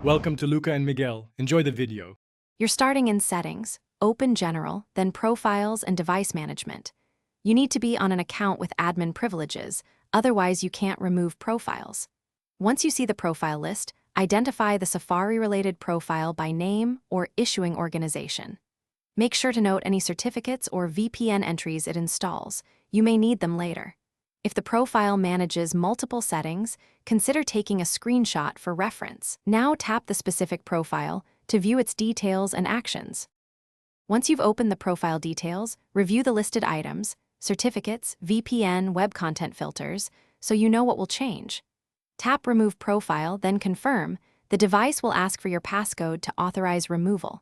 Welcome to Luca and Miguel. Enjoy the video. You're starting in Settings, open General, then Profiles and Device Management. You need to be on an account with admin privileges, otherwise you can't remove profiles. Once you see the profile list, identify the Safari-related profile by name or issuing organization. Make sure to note any certificates or VPN entries it installs. You may need them later. If the profile manages multiple settings, consider taking a screenshot for reference. Now tap the specific profile to view its details and actions. Once you've opened the profile details, review the listed items, certificates, VPN, web content filters, so you know what will change. Tap Remove Profile, then Confirm. The device will ask for your passcode to authorize removal.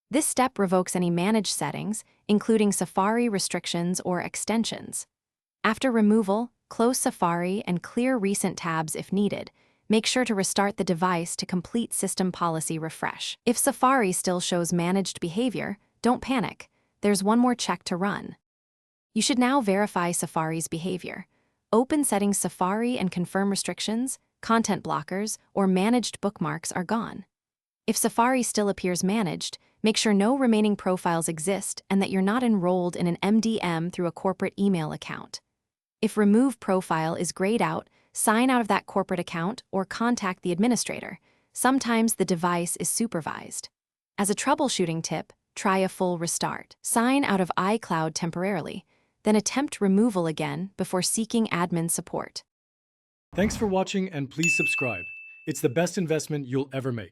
This step revokes any managed settings, including Safari restrictions or extensions. After removal, close Safari and clear recent tabs if needed. Make sure to restart the device to complete system policy refresh. If Safari still shows managed behavior, don't panic. There's one more check to run. You should now verify Safari's behavior. Open Settings Safari and confirm restrictions, content blockers, or managed bookmarks are gone. If Safari still appears managed, make sure no remaining profiles exist and that you're not enrolled in an MDM through a corporate email account. If Remove Profile is grayed out, sign out of that corporate account or contact the administrator. Sometimes the device is supervised. As a troubleshooting tip, try a full restart. Sign out of iCloud temporarily, then attempt removal again before seeking admin support. Thanks for watching and please subscribe. It's the best investment you'll ever make.